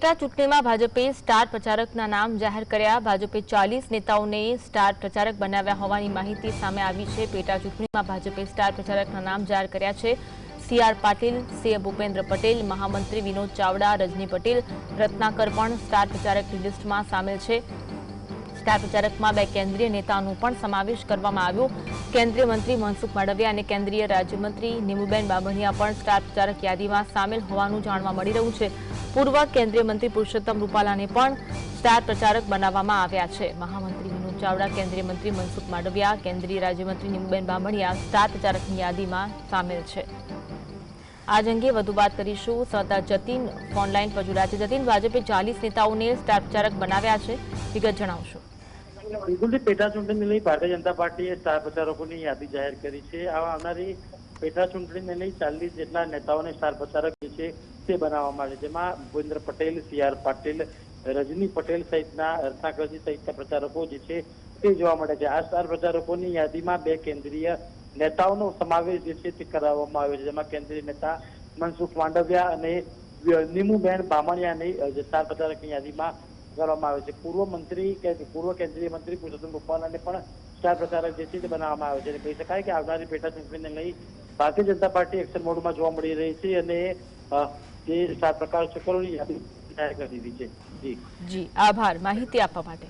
ચૂંટણીમાં ભાજપે સ્ટાર પ્રચારકના નામ જાહેર કર્યા। ભાજપે 40 નેતાઓને સ્ટાર પ્રચારક બનાવ્યા હોવાની માહિતી સામે આવી છે। પેટા ચૂંટણીમાં ભાજપે સ્ટાર પ્રચારકના નામ જાહેર કર્યા છે। સીઆર પાટીલ, સીએમ ભૂપેન્દ્ર પટેલ, મહામંત્રી વિનોદ ચાવડા, રજની પટેલ, રત્નાકર પણ સ્ટાર પ્રચારકની લિસ્ટમાં સામેલ છે। સ્ટાર પ્રચારકમાં બે કેન્દ્રીય નેતાઓનો પણ સમાવેશ કરવામાં આવ્યો। કેન્દ્રીય મંત્રી મનસુખ માંડવિયા અને કેન્દ્રીય રાજ્યમંત્રી નીમુબેન બામણિયા પણ સ્ટાર પ્રચારક યાદીમાં સામેલ હોવાનું જાણવા મળી રહ્યું છે। પૂર્વ કેન્દ્રીય મંત્રી પુરુષોત્તમ રૂપાલાને પણ સ્ટાર પ્રચારક બનાવવામાં આવ્યા છે। મહામંત્રી વિનોદ ચાવડા, કેન્દ્રીય મંત્રી મનસુખ માંડવિયા, કેન્દ્રીય રાજ્યમંત્રી નીમુબેન બામણિયા સ્ટાર પ્રચારકની યાદીમાં સામેલ છે। આજ અંગે વધુ વાત કરીશું। સંવાદદાતા જતીન ફોનલાઈન પર જોડાયા છે। જતીન, ભાજપે 40 નેતાઓને સ્ટાર પ્રચારક બનાવ્યા છે, વિગત જણાવશો। બિલકુલ પેટા ચૂંટણીને લઈ ભારતીય જનતા પાર્ટીએ સ્ટાર પ્રચારકોની યાદી જાહેર કરી છે। આવનારી પેટા ચૂંટણીને લઈ 40 જેટલા નેતાઓને સ્ટાર પ્રચારક જે છે તે બનાવવામાં આવે છે, જેમાં ભૂપેન્દ્ર પટેલ, સીઆર પાટીલ, રજની પટેલ સહિતના રત્નાકરજી સહિતના પ્રચારકો જે છે તે જોવા મળે છે। આ સ્ટાર પ્રચારકોની યાદીમાં બે કેન્દ્રીય નેતાઓનો સમાવેશ જે છે તે કરવામાં આવ્યો છે, જેમાં કેન્દ્રીય નેતા મનસુખ માંડવિયા અને નીમુબેન બામણિયાની સ્ટાર પ્રચારકની યાદીમાં કરવામાં આવે છે। પૂર્વ કેન્દ્રીય મંત્રી પુરુષોત્તમ રૂપાલાને પણ સ્ટાર પ્રચારક જે છે તે બનાવવામાં આવે છે। કહી શકાય કે આવનારી પેટા ચૂંટણીને લઈ ભારતીય જનતા પાર્ટી એક્શન મોડમાં જોવા મળી રહી છે અને જે સ્ટાર પ્રચારકોની યાદી જાહેર કરી દીધી છે। જી, આભાર માહિતી આપવા માટે।